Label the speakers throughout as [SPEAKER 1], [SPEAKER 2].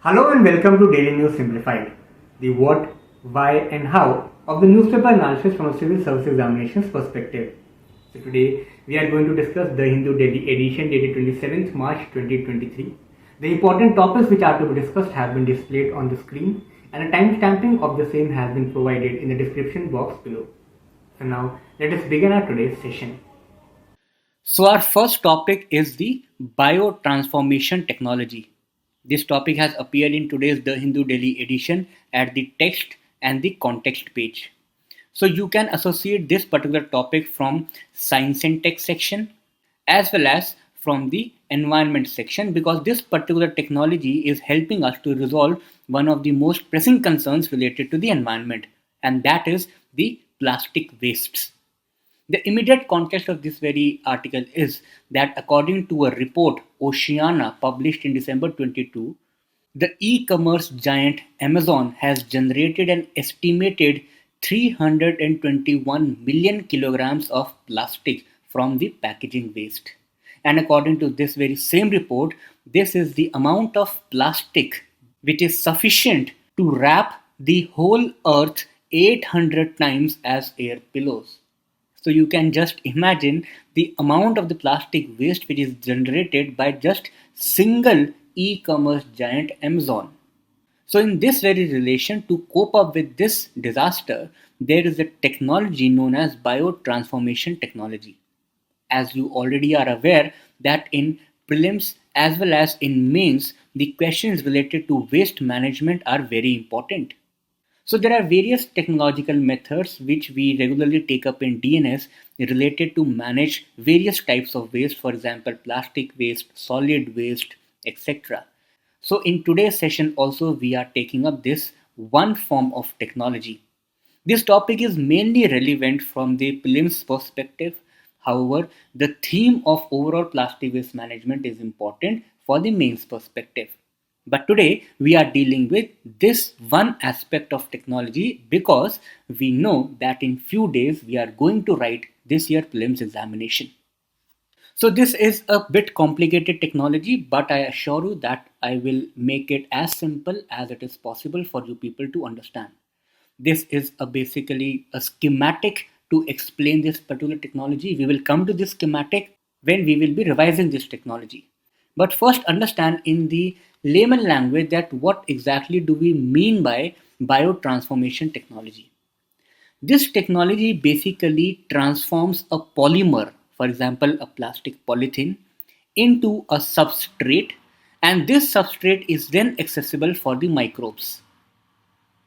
[SPEAKER 1] Hello and welcome to Daily News Simplified, the what, why and how of the newspaper analysis from a civil service examinations perspective. So today we are going to discuss the Hindu Daily edition dated 27th March 2023. The important topics which are to be discussed have been displayed on the screen and a timestamping of the same has been provided in the description box below. So now let us begin our today's session.
[SPEAKER 2] So our first topic is the biotransformation technology. This topic has appeared in today's The Hindu Daily edition at the text and the context page. So you can associate this particular topic from science and tech section as well as from the environment section, because this particular technology is helping us to resolve one of the most pressing concerns related to the environment, and that is the plastic wastes. The immediate context of this very article is that according to a report Oceana published in December 22, the e-commerce giant Amazon has generated an estimated 321 million kilograms of plastic from the packaging waste. And according to this very same report, this is the amount of plastic which is sufficient to wrap the whole earth 800 times as air pillows. So you can just imagine the amount of the plastic waste which is generated by just single e-commerce giant Amazon. So in this very relation, to cope up with this disaster, there is a technology known as biotransformation technology. As you already are aware that in prelims as well as in mains, the questions related to waste management are very important. So there are various technological methods which we regularly take up in DNS related to manage various types of waste, for example, plastic waste, solid waste, etc. So in today's session also we are taking up this one form of technology. This topic is mainly relevant from the prelims perspective. However, the theme of overall plastic waste management is important for the mains perspective. But today we are dealing with this one aspect of technology because we know that in few days we are going to write this year prelims examination. So this is a bit complicated technology, but I assure you that I will make it as simple as it is possible for you people to understand. This is basically a schematic to explain this particular technology. We will come to this schematic when we will be revising this technology. But first understand in the layman language that what exactly do we mean by biotransformation technology. This technology basically transforms a polymer, for example a plastic polythene, into a substrate, and this substrate is then accessible for the microbes.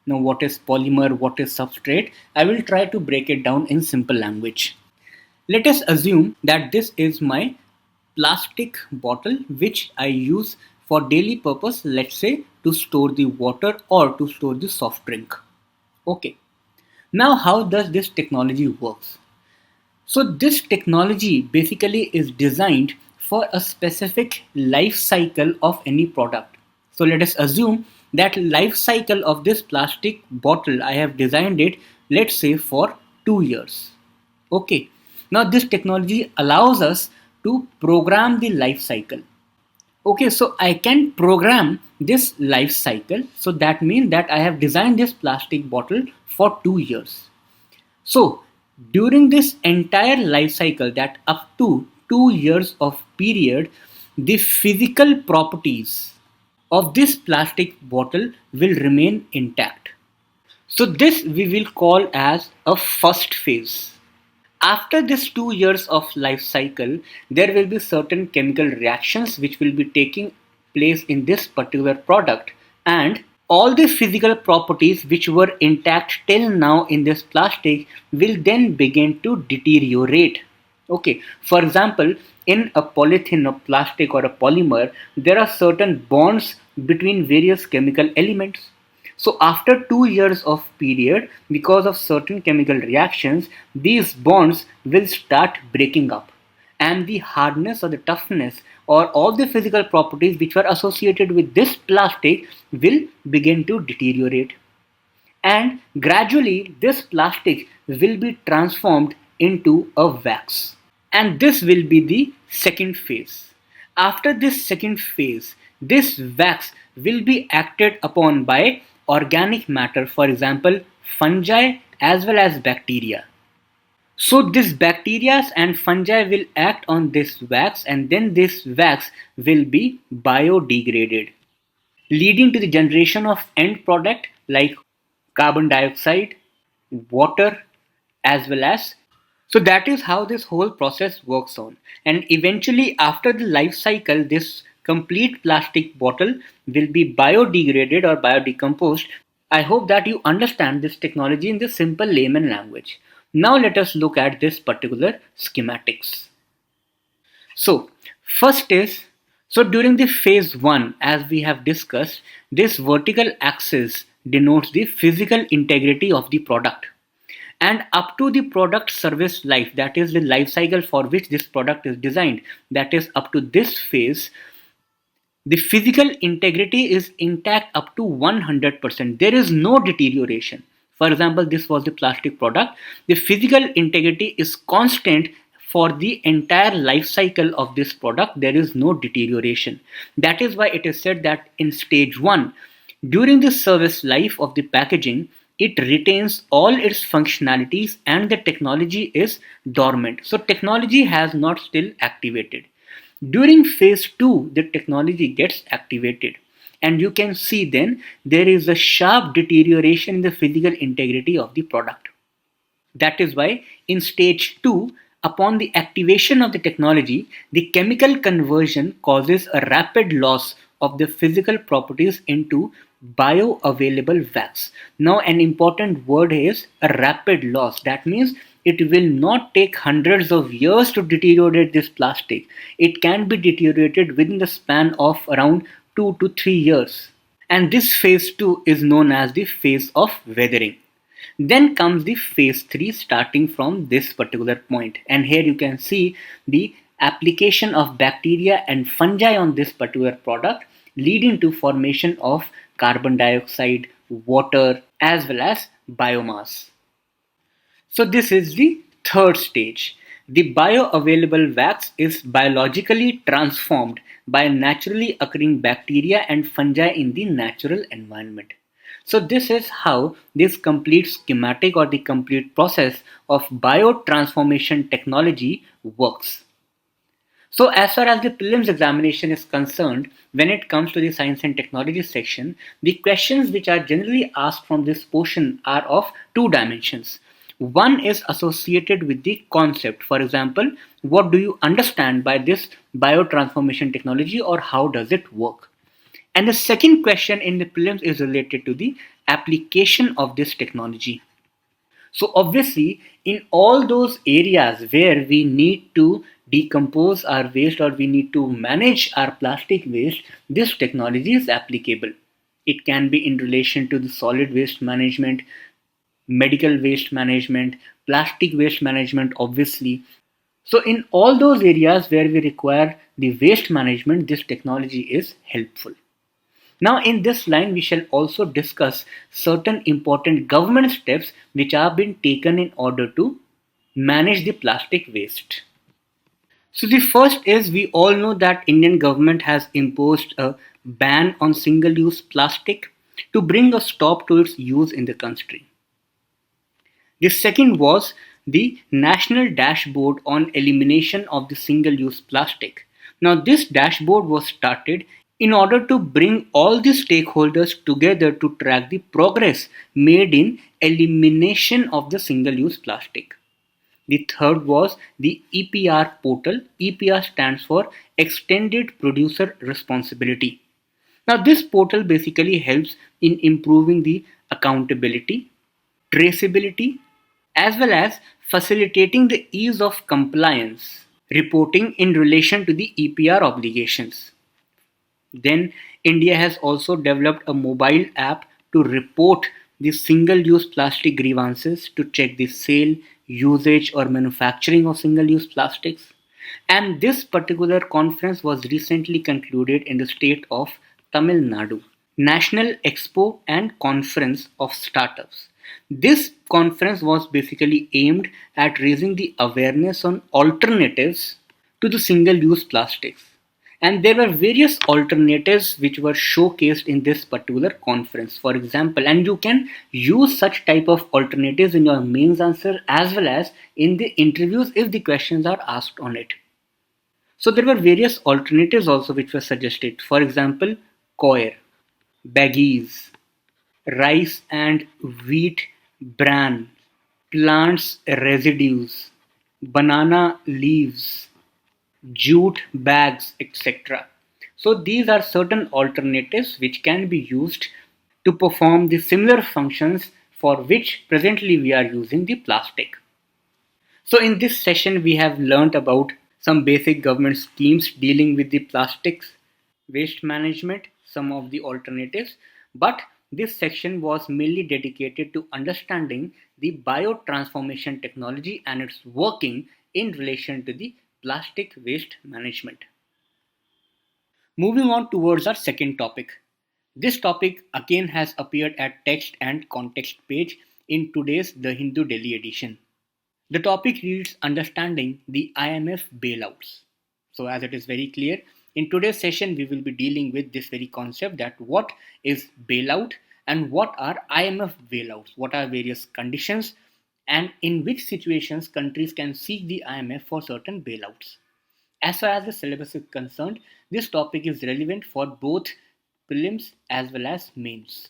[SPEAKER 2] Now what is polymer, what is substrate? I will try to break it down in simple language. Let us assume that this is my plastic bottle which I use for daily purpose, let's say to store the water or to store the soft drink. Okay. Now how does this technology works? So this technology basically is designed for a specific life cycle of any product. So let us assume that life cycle of this plastic bottle, I have designed it, let's say for 2 years. Okay. Now this technology allows us to program the life cycle. Okay, so I can program this life cycle. So that means that I have designed this plastic bottle for 2 years. So during this entire life cycle, that up to 2 years of period, the physical properties of this plastic bottle will remain intact. So this we will call as a first phase. After this 2 years of life cycle, there will be certain chemical reactions which will be taking place in this particular product, and all the physical properties which were intact till now in this plastic will then begin to deteriorate. Okay, for example, in a polythene or plastic or a polymer, there are certain bonds between various chemical elements. So after 2 years of period, because of certain chemical reactions, these bonds will start breaking up, and the hardness or the toughness or all the physical properties which were associated with this plastic will begin to deteriorate, and gradually this plastic will be transformed into a wax, and this will be the second phase. After this second phase, This wax will be acted upon by organic matter, for example, fungi as well as bacteria. So this bacteria and fungi will act on this wax, and then this wax will be biodegraded, leading to the generation of end product like carbon dioxide, water, as well as. So that is how this whole process works on. And eventually, after the life cycle, this complete plastic bottle will be biodegraded or biodecomposed. I hope that you understand this technology in this simple layman language. Now let us look at this particular schematics. So, first is, so during the phase 1, as we have discussed, this vertical axis denotes the physical integrity of the product. And up to the product service life, that is the life cycle for which this product is designed, that is up to this phase, the physical integrity is intact up to 100%. There is no deterioration. For example, this was the plastic product. The physical integrity is constant for the entire life cycle of this product. There is no deterioration. That is why it is said that in stage 1, during the service life of the packaging, it retains all its functionalities and the technology is dormant. So technology has not still activated. During phase 2, the technology gets activated, and you can see then there is a sharp deterioration in the physical integrity of the product. That is why in stage 2, upon the activation of the technology, the chemical conversion causes a rapid loss of the physical properties into bioavailable wax. Now an important word is a rapid loss. That means it will not take hundreds of years to deteriorate this plastic. It can be deteriorated within the span of around 2 to 3 years. And this phase 2 is known as the phase of weathering. Then comes the phase 3 starting from this particular point. And here you can see the application of bacteria and fungi on this particular product, leading to formation of carbon dioxide, water, as well as biomass. So this is the third stage. The bioavailable wax is biologically transformed by naturally occurring bacteria and fungi in the natural environment. So this is how this complete schematic or the complete process of biotransformation technology works. So as far as the prelims examination is concerned, when it comes to the science and technology section, the questions which are generally asked from this portion are of two dimensions. One is associated with the concept. For example, what do you understand by this biotransformation technology, or how does it work? And the second question in the prelims is related to the application of this technology. So obviously, in all those areas where we need to decompose our waste or we need to manage our plastic waste, this technology is applicable. It can be in relation to the solid waste management, medical waste management, plastic waste management, obviously. So in all those areas where we require the waste management, this technology is helpful. Now in this line, we shall also discuss certain important government steps which have been taken in order to manage the plastic waste. So the first is, we all know that Indian government has imposed a ban on single-use plastic to bring a stop to its use in the country. The second was the National Dashboard on Elimination of the Single-Use Plastic. Now this dashboard was started in order to bring all the stakeholders together to track the progress made in elimination of the single-use plastic. The third was the EPR portal. EPR stands for Extended Producer Responsibility. Now this portal basically helps in improving the accountability, traceability, as well as facilitating the ease of compliance reporting in relation to the EPR obligations. Then India has also developed a mobile app to report the single-use plastic grievances, to check the sale, usage or manufacturing of single-use plastics. And this particular conference was recently concluded in the state of Tamil Nadu. National Expo and Conference of Startups. This conference was basically aimed at raising the awareness on alternatives to the single-use plastics. And there were various alternatives which were showcased in this particular conference, for example, and you can use such type of alternatives in your mains answer as well as in the interviews if the questions are asked on it. So there were various alternatives also which were suggested, for example, coir, baggies, rice and wheat bran, plants residues, banana leaves, jute bags, etc. So these are certain alternatives which can be used to perform the similar functions for which presently we are using the plastic. So in this session we have learnt about some basic government schemes dealing with the plastics waste management, some of the alternatives, but this section was mainly dedicated to understanding the biotransformation technology and its working in relation to the plastic waste management. Moving on towards our second topic. This topic again has appeared at text and context page in today's The Hindu Daily edition. The topic reads Understanding the IMF bailouts. So, as it is very clear, in today's session, we will be dealing with this very concept that what is bailout and what are IMF bailouts, what are various conditions, and in which situations countries can seek the IMF for certain bailouts. As far as the syllabus is concerned, this topic is relevant for both prelims as well as mains.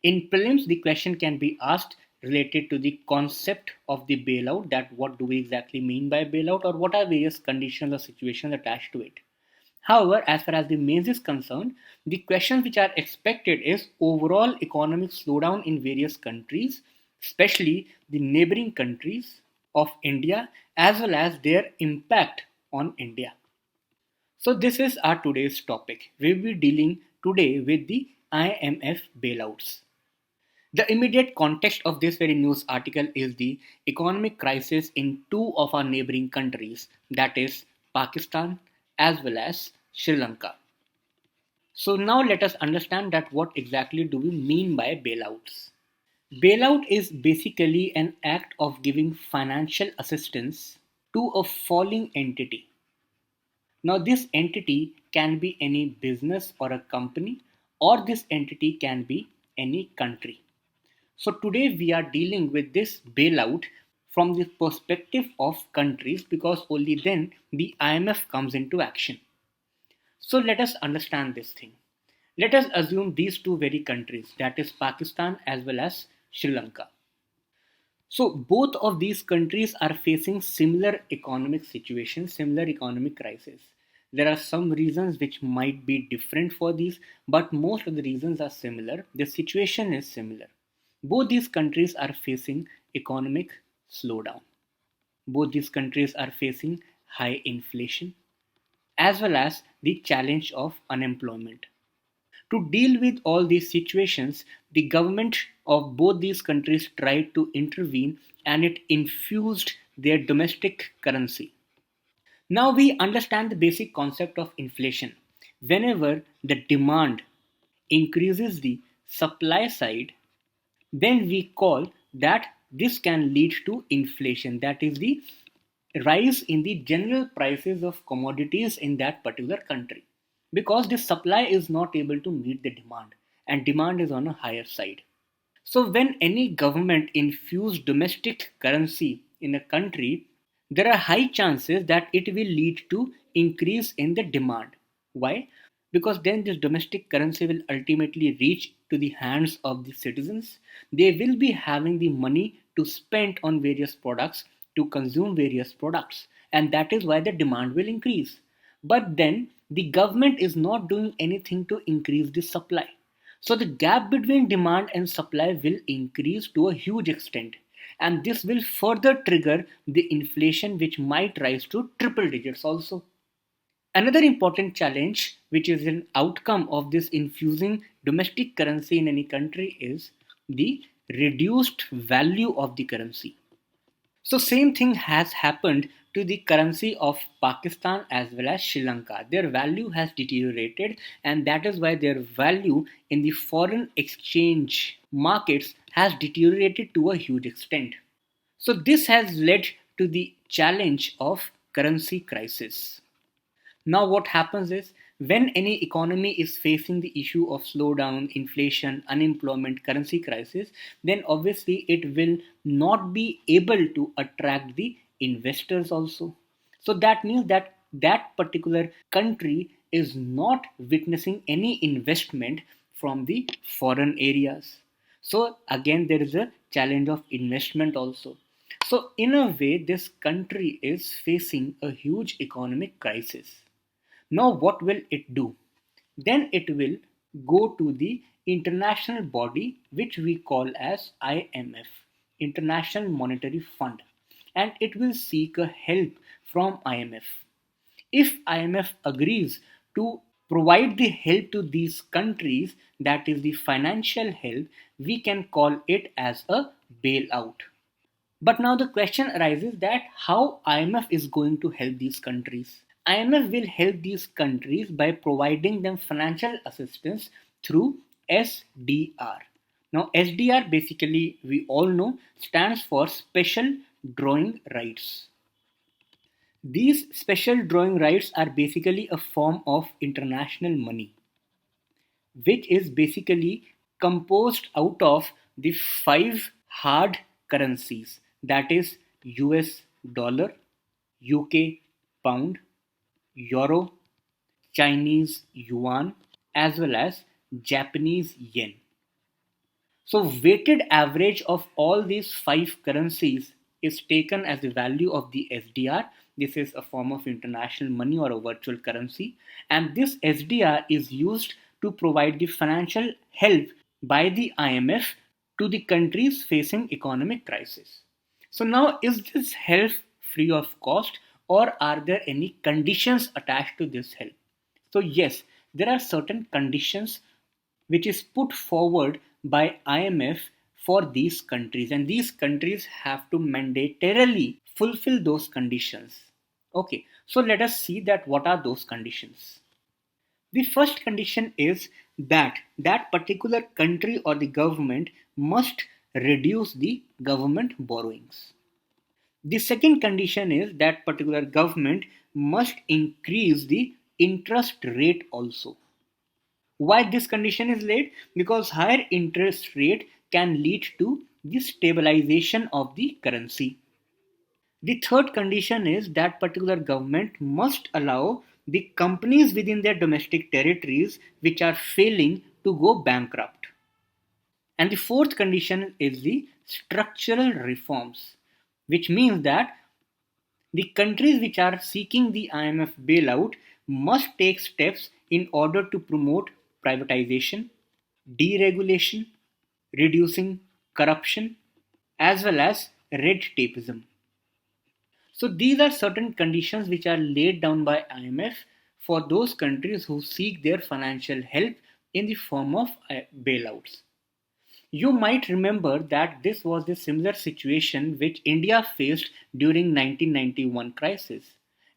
[SPEAKER 2] In prelims, the question can be asked related to the concept of the bailout, that what do we exactly mean by bailout or what are various conditions or situations attached to it. However, as far as the mains is concerned, the questions which are expected is overall economic slowdown in various countries, especially the neighboring countries of India, as well as their impact on India. So this is our today's topic. We will be dealing today with the IMF bailouts. The immediate context of this very news article is the economic crisis in two of our neighboring countries, that is Pakistan as well as Sri Lanka. So now let us understand that what exactly do we mean by bailouts. Bailout is basically an act of giving financial assistance to a falling entity. Now this entity can be any business or a company, or this entity can be any country. So today we are dealing with this bailout from the perspective of countries because only then the IMF comes into action. So let us understand this thing. Let us assume these two very countries, that is Pakistan as well as Sri Lanka. So both of these countries are facing similar economic situations, similar economic crisis. There are some reasons which might be different for these, but most of the reasons are similar. The situation is similar. Both these countries are facing economic slowdown. Both these countries are facing high inflation as well as the challenge of unemployment. To deal with all these situations, the government of both these countries tried to intervene and it infused their domestic currency. Now we understand the basic concept of inflation. Whenever the demand increases the supply side, then we call that this can lead to inflation. That is the rise in the general prices of commodities in that particular country because the supply is not able to meet the demand and demand is on a higher side. So when any government infuse domestic currency in a country, there are high chances that it will lead to increase in the demand. Why? Because then this domestic currency will ultimately reach to the hands of the citizens. They will be having the money to spend on various products, to consume various products, and that is why the demand will increase. But then the government is not doing anything to increase the supply. So the gap between demand and supply will increase to a huge extent, and this will further trigger the inflation, which might rise to triple digits also. Another important challenge, which is an outcome of this infusing domestic currency in any country, is the reduced value of the currency. So same thing has happened to the currency of Pakistan as well as Sri Lanka. Their value has deteriorated, and that is why their value in the foreign exchange markets has deteriorated to a huge extent. So this has led to the challenge of currency crisis. Now, what happens is when any economy is facing the issue of slowdown, inflation, unemployment, currency crisis, then obviously it will not be able to attract the investors also. So that means that that particular country is not witnessing any investment from the foreign areas. So again, there is a challenge of investment also. So in a way, this country is facing a huge economic crisis. Now, what will it do? Then it will go to the international body which we call as IMF, International Monetary Fund, and it will seek a help from IMF. If IMF agrees to provide the help to these countries, that is the financial help, we can call it as a bailout. But now the question arises that how IMF is going to help these countries. IMF will help these countries by providing them financial assistance through SDR. Now, SDR basically, we all know, stands for Special Drawing Rights. These special drawing rights are basically a form of international money, which is basically composed out of the five hard currencies, that is US dollar, UK pound, euro, Chinese yuan, as well as Japanese yen. So weighted average of all these five currencies is taken as the value of the SDR. This is a form of international money or a virtual currency, and this SDR is used to provide the financial help by the IMF to the countries facing economic crisis. So now, is this help free of cost, or are there any conditions attached to this help? So yes, there are certain conditions which is put forward by IMF for these countries, and these countries have to mandatorily fulfill those conditions. Okay, so let us see that what are those conditions. The first condition is that that particular country or the government must reduce the government borrowings. The second condition is that particular government must increase the interest rate also. Why this condition is laid? Because higher interest rate can lead to the stabilization of the currency. The third condition is that particular government must allow the companies within their domestic territories which are failing to go bankrupt. And the fourth condition is the structural reforms, which means that the countries which are seeking the IMF bailout must take steps in order to promote privatization, deregulation, reducing corruption, as well as red tapeism. So these are certain conditions which are laid down by IMF for those countries who seek their financial help in the form of bailouts. You might remember that this was the similar situation which India faced during 1991 crisis,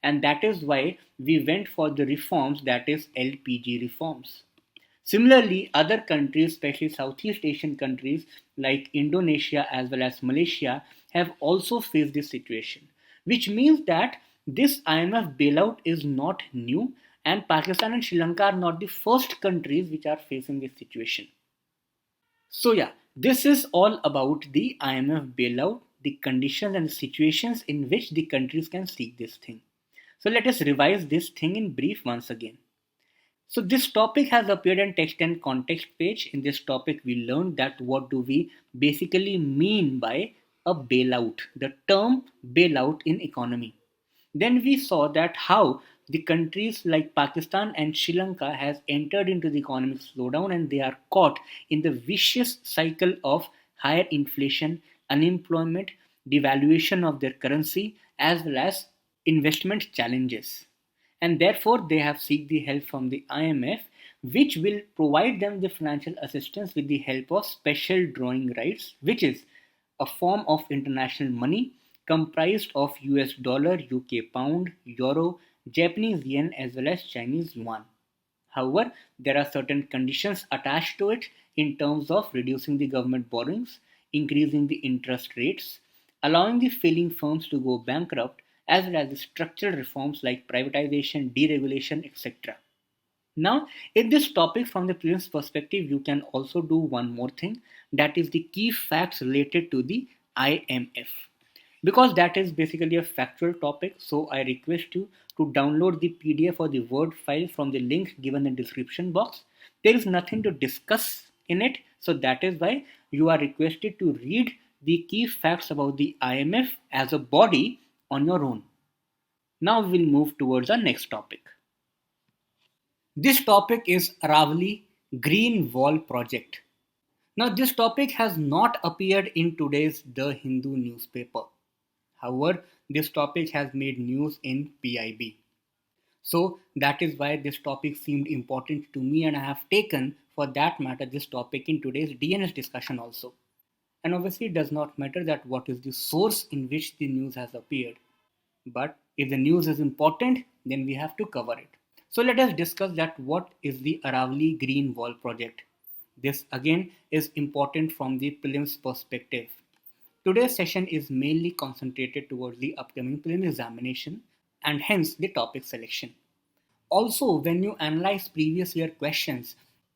[SPEAKER 2] and that is why we went for the reforms, that is LPG reforms. Similarly, other countries, especially Southeast Asian countries like Indonesia as well as Malaysia, have also faced this situation, which means that this IMF bailout is not new, and Pakistan and Sri Lanka are not the first countries which are facing this situation. So, yeah, this is all about the IMF bailout, the conditions and situations in which the countries can seek this thing. So, let us revise this thing in brief once again. So this topic has appeared in text and context page. In this topic, we learned that what do we basically mean by a bailout, the term bailout in economy. Then we saw that how the countries like Pakistan and Sri Lanka has entered into the economic slowdown, and they are caught in the vicious cycle of higher inflation, unemployment, devaluation of their currency, as well as investment challenges, and therefore they have sought the help from the IMF, which will provide them the financial assistance with the help of special drawing rights, which is a form of international money comprised of US dollar, UK pound, euro, Japanese yen, as well as Chinese yuan. However, there are certain conditions attached to it in terms of reducing the government borrowings, increasing the interest rates, allowing the failing firms to go bankrupt, as well as the structural reforms like privatization, deregulation, etc. Now, in this topic from the prelims perspective, you can also do one more thing, that is the key facts related to the IMF. Because that is basically a factual topic, so I request you to download the PDF or the Word file from the link given in the description box. There is nothing to discuss in it, so that is why you are requested to read the key facts about the IMF as a body on your own. Now we'll move towards our next topic. This topic is Aravalli Green Wall Project. Now, this topic has not appeared in today's The Hindu newspaper. However, this topic has made news in PIB. So, that is why this topic seemed important to me, and I have taken, for that matter, this topic in today's DNS discussion also. And obviously, it does not matter that what is the source in which the news has appeared. But if the news is important, then we have to cover it. So let us discuss that what is the Aravalli Green Wall project. This again is important from the prelims perspective. Today's session is mainly concentrated towards the upcoming prelim examination and hence the topic selection. Also, when you analyze previous year questions,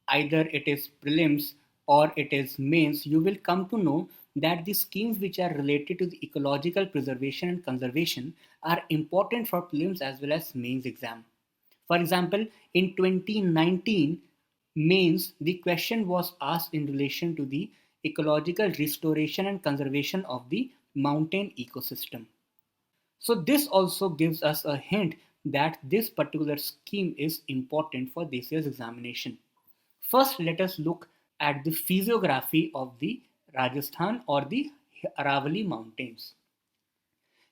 [SPEAKER 2] either it is prelims or it is mains, you will come to know that the schemes which are related to the ecological preservation and conservation are important for prelims as well as mains exam. For example, in 2019 mains, the question was asked in relation to the ecological restoration and conservation of the mountain ecosystem. So this also gives us a hint that this particular scheme is important for this year's examination. First, let us look at the physiography of the Rajasthan or the Aravalli mountains.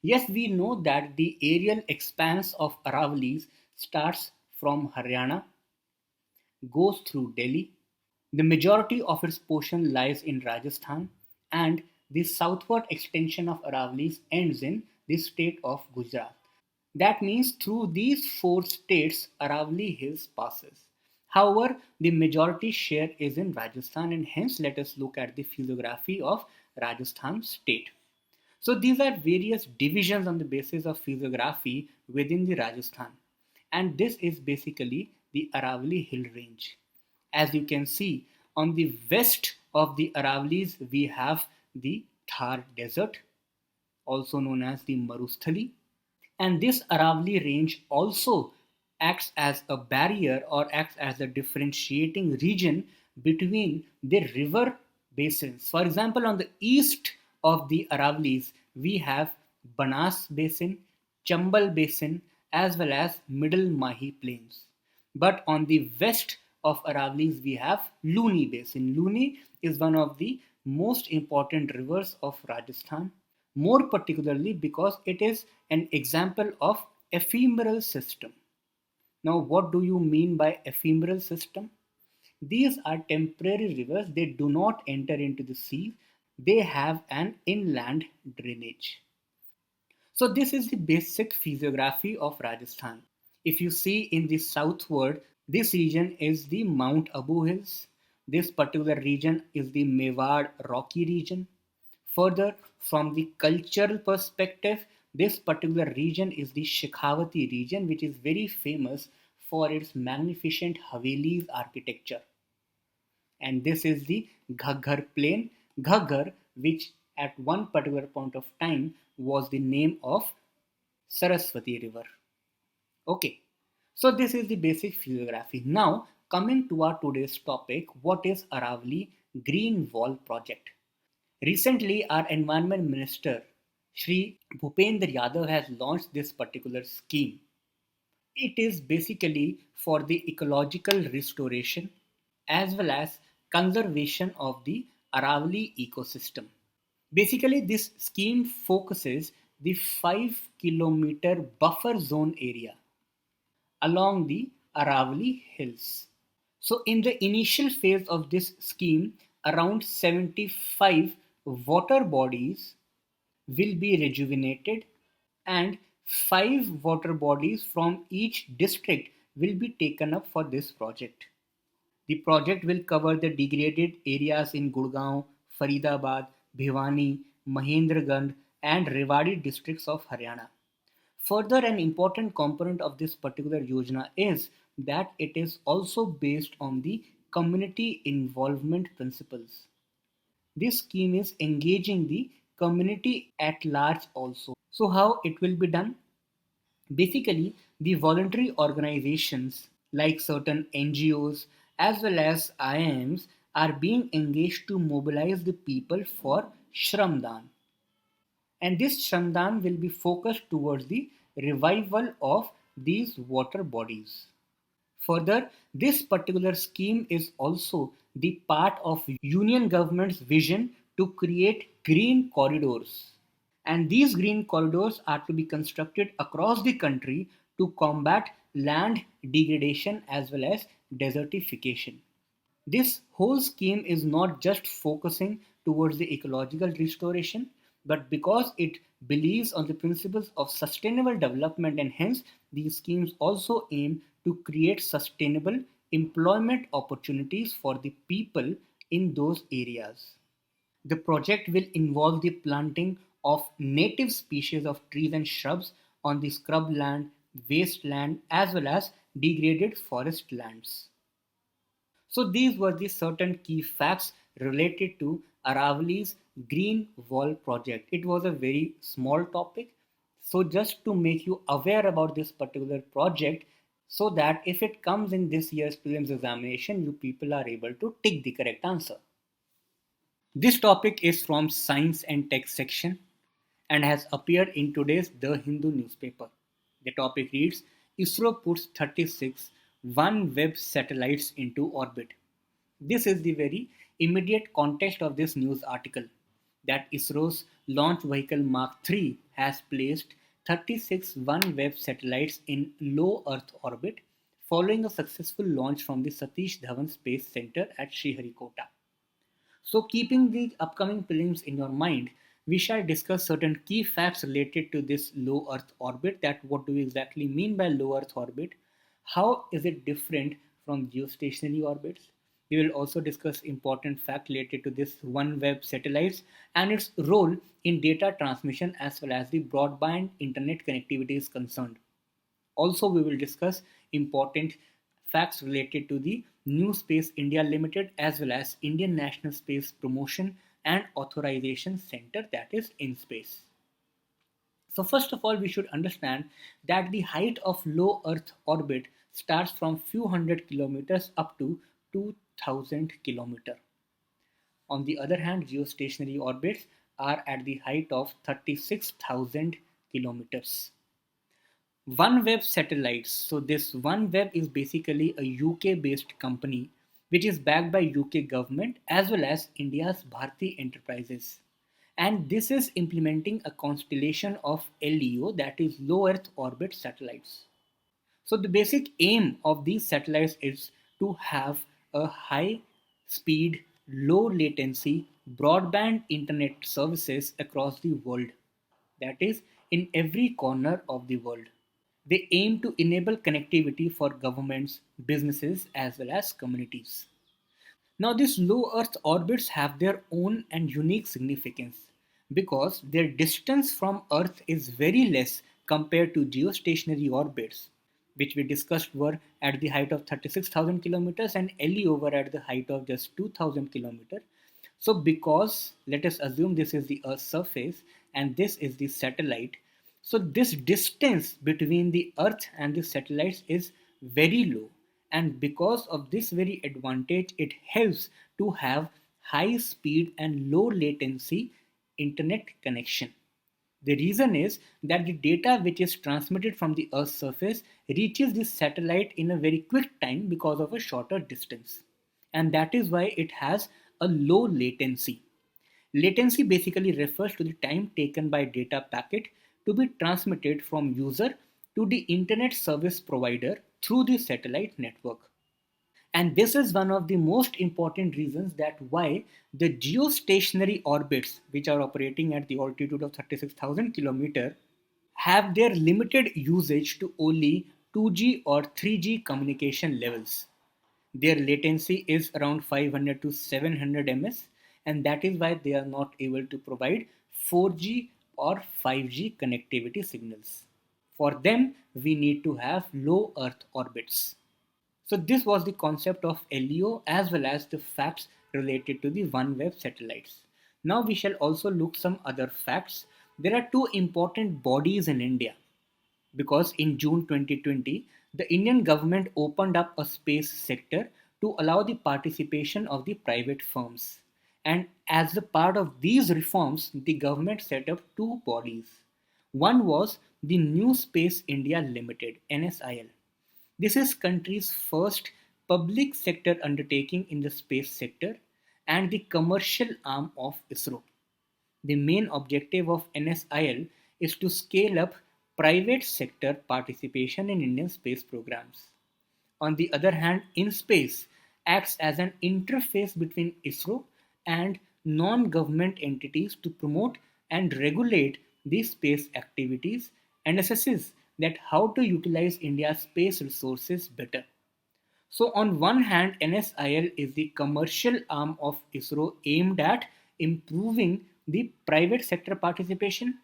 [SPEAKER 2] Yes, we know that the aerial expanse of Aravallis starts from Haryana, goes through Delhi. The majority of its portion lies in Rajasthan, and the southward extension of Aravallis ends in the state of Gujarat. That means through these four states, Aravalli Hills passes. However, the majority share is in Rajasthan, and hence let us look at the physiography of Rajasthan state. So these are various divisions on the basis of physiography within the Rajasthan, and this is basically the Aravalli hill range. As you can see, on the west of the Aravallis we have the Thar desert, also known as the Marusthali, and this Aravalli range also acts as a barrier or acts as a differentiating region between the river basins. For example, on the east of the Aravallis, we have Banas Basin, Chambal Basin, as well as Middle Mahi Plains. But on the west of Aravallis, we have Luni Basin. Luni is one of the most important rivers of Rajasthan, more particularly because it is an example of ephemeral system. Now, what do you mean by ephemeral system? These are temporary rivers, they do not enter into the sea, they have an inland drainage. So, this is the basic physiography of Rajasthan. If you see in the southward, this region is the Mount Abu Hills. This particular region is the Mewar Rocky region. Further, from the cultural perspective, this particular region is the Shekhawati region, which is very famous for its magnificent Havelis architecture. And this is the Ghaggar plain. Ghaggar, which at one particular point of time was the name of Saraswati river. Okay, so this is the basic physiography. Now, coming to our today's topic, what is Aravalli Green Wall Project? Recently, our Environment Minister, Shri Bhupendra Yadav, has launched this particular scheme. It is basically for the ecological restoration as well as conservation of the Aravalli ecosystem. Basically, this scheme focuses the 5 kilometer buffer zone area along the Aravalli Hills. So, in the initial phase of this scheme, around 75 water bodies will be rejuvenated, and 5 water bodies from each district will be taken up for this project. The project will cover the degraded areas in Gurgaon, Faridabad, Bhiwani, Mahendragarh, and Rewari districts of Haryana. Further, an important component of this particular Yojana is that it is also based on the community involvement principles. This scheme is engaging the community at large also. So, how it will be done? Basically, the voluntary organizations like certain NGOs as well as IIMs are being engaged to mobilize the people for Shramdan. And this Shramdan will be focused towards the revival of these water bodies. Further, this particular scheme is also the part of Union government's vision to create green corridors. And these green corridors are to be constructed across the country to combat land degradation as well as desertification. This whole scheme is not just focusing towards the ecological restoration, but because it believes on the principles of sustainable development, and hence these schemes also aim to create sustainable employment opportunities for the people in those areas. The project will involve the planting of native species of trees and shrubs on the scrub land, wasteland, as well as degraded forest lands. So these were the certain key facts related to Aravalli's Green Wall project. It was a very small topic. So just to make you aware about this particular project, so that if it comes in this year's prelims examination, you people are able to tick the correct answer. This topic is from Science and Tech section and has appeared in today's The Hindu newspaper. The topic reads, ISRO puts 36 OneWeb satellites into orbit. This is the very immediate context of this news article, that ISRO's launch vehicle Mark III has placed 36 OneWeb satellites in low Earth orbit following a successful launch from the Satish Dhawan Space Center at Sriharikota. So, keeping the upcoming prelims in your mind, we shall discuss certain key facts related to this low Earth orbit. That what do we exactly mean by low Earth orbit? How is it different from geostationary orbits? We will also discuss important fact related to this OneWeb satellites and its role in data transmission as well as the broadband internet connectivity is concerned. Also, we will discuss important facts related to the New Space India Limited as well as Indian National Space Promotion and Authorization Center, that is InSpace. So first of all, we should understand that the height of low Earth orbit starts from few hundred kilometers up to 2000 kilometers. On the other hand, geostationary orbits are at the height of 36,000 kilometers. OneWeb satellites. So this OneWeb is basically a UK based company which is backed by UK government as well as India's Bharti enterprises. And this is implementing a constellation of LEO, that is low Earth orbit satellites. So the basic aim of these satellites is to have a high speed, low latency broadband internet services across the world. That is in every corner of the world. They aim to enable connectivity for governments, businesses, as well as communities. Now, these low Earth orbits have their own and unique significance because their distance from Earth is very less compared to geostationary orbits, which we discussed were at the height of 36,000 kilometers and LEO were at the height of just 2,000 kilometers. So, because let us assume this is the Earth's surface and this is the satellite, so this distance between the Earth and the satellites is very low, and because of this very advantage, it helps to have high speed and low latency internet connection. The reason is that the data which is transmitted from the Earth's surface reaches the satellite in a very quick time because of a shorter distance, and that is why it has a low latency. Latency basically refers to the time taken by data packet to be transmitted from user to the internet service provider through the satellite network. And this is one of the most important reasons that why the geostationary orbits, which are operating at the altitude of 36,000 kilometers, have their limited usage to only 2G or 3G communication levels. Their latency is around 500 to 700 ms, and that is why they are not able to provide 4G or 5G connectivity signals. For them, we need to have low Earth orbits. So this was the concept of LEO as well as the facts related to the OneWeb satellites. Now we shall also look some other facts. There are two important bodies in India because in June 2020, the Indian government opened up a space sector to allow the participation of the private firms. And as a part of these reforms, the government set up two bodies. One was the New Space India Limited, NSIL. This is country's first public sector undertaking in the space sector and the commercial arm of ISRO. The main objective of NSIL is to scale up private sector participation in Indian space programs. On the other hand, InSpace acts as an interface between ISRO and non-government entities to promote and regulate these space activities and assesses that how to utilize India's space resources better. So, on one hand, NSIL is the commercial arm of ISRO aimed at improving the private sector participation.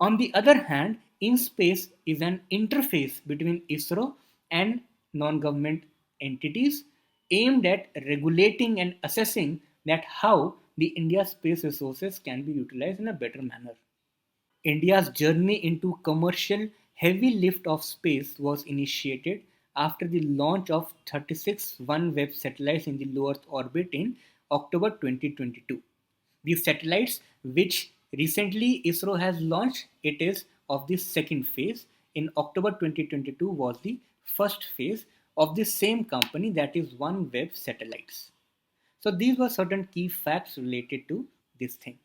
[SPEAKER 2] On the other hand, InSpace is an interface between ISRO and non government entities aimed at regulating and assessing that how the India space resources can be utilized in a better manner. India's journey into commercial heavy lift of space was initiated after the launch of 36 OneWeb satellites in the low Earth orbit in October 2022. These satellites, which recently ISRO has launched, it is of the second phase. In October 2022 was the first phase of the same company, that is OneWeb satellites. So these were certain key facts related to this thing.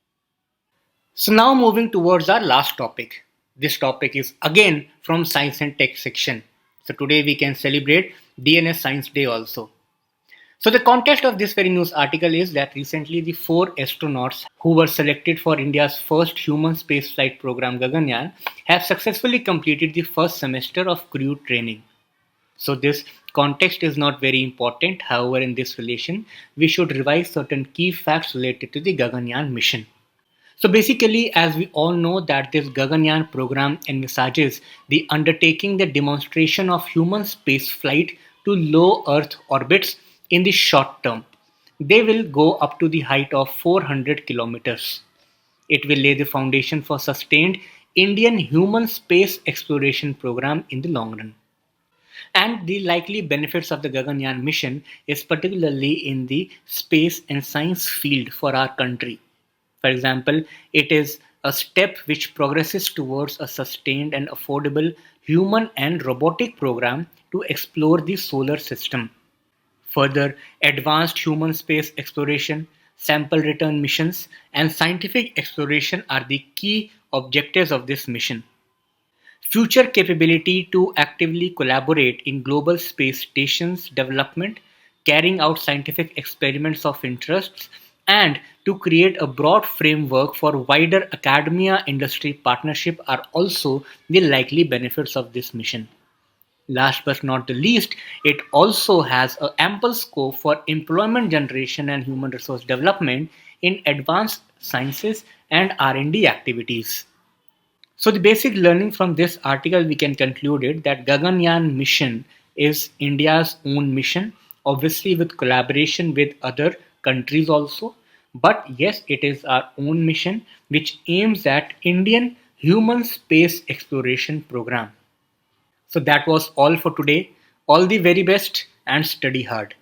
[SPEAKER 2] So now moving towards our last topic. This topic is again from Science and Tech section. So today we can celebrate DNS Science Day also. So the context of this very news article is that recently the 4 astronauts who were selected for India's first human spaceflight program Gaganyan have successfully completed the first semester of crew training. So this context is not very important. However, in this relation, we should revise certain key facts related to the Gaganyan mission. So basically, as we all know that this Gaganyan program envisages the undertaking the demonstration of human space flight to low Earth orbits in the short term. They will go up to the height of 400 kilometers. It will lay the foundation for sustained Indian human space exploration program in the long run. And the likely benefits of the Gaganyan mission is particularly in the space and science field for our country. For example, it is a step which progresses towards a sustained and affordable human and robotic program to explore the solar system. Further, advanced human space exploration, sample return missions, and scientific exploration are the key objectives of this mission. Future capability to actively collaborate in global space stations development, carrying out scientific experiments of interest, and to create a broad framework for wider academia industry partnership are also the likely benefits of this mission. Last but not the least, it also has an ample scope for employment generation and human resource development in advanced sciences and R&D activities. So the basic learning from this article we can conclude it that Gaganyan mission is India's own mission, obviously with collaboration with other countries also. But yes, it is our own mission which aims at Indian human space exploration program. So that was all for today. All the very best and study hard.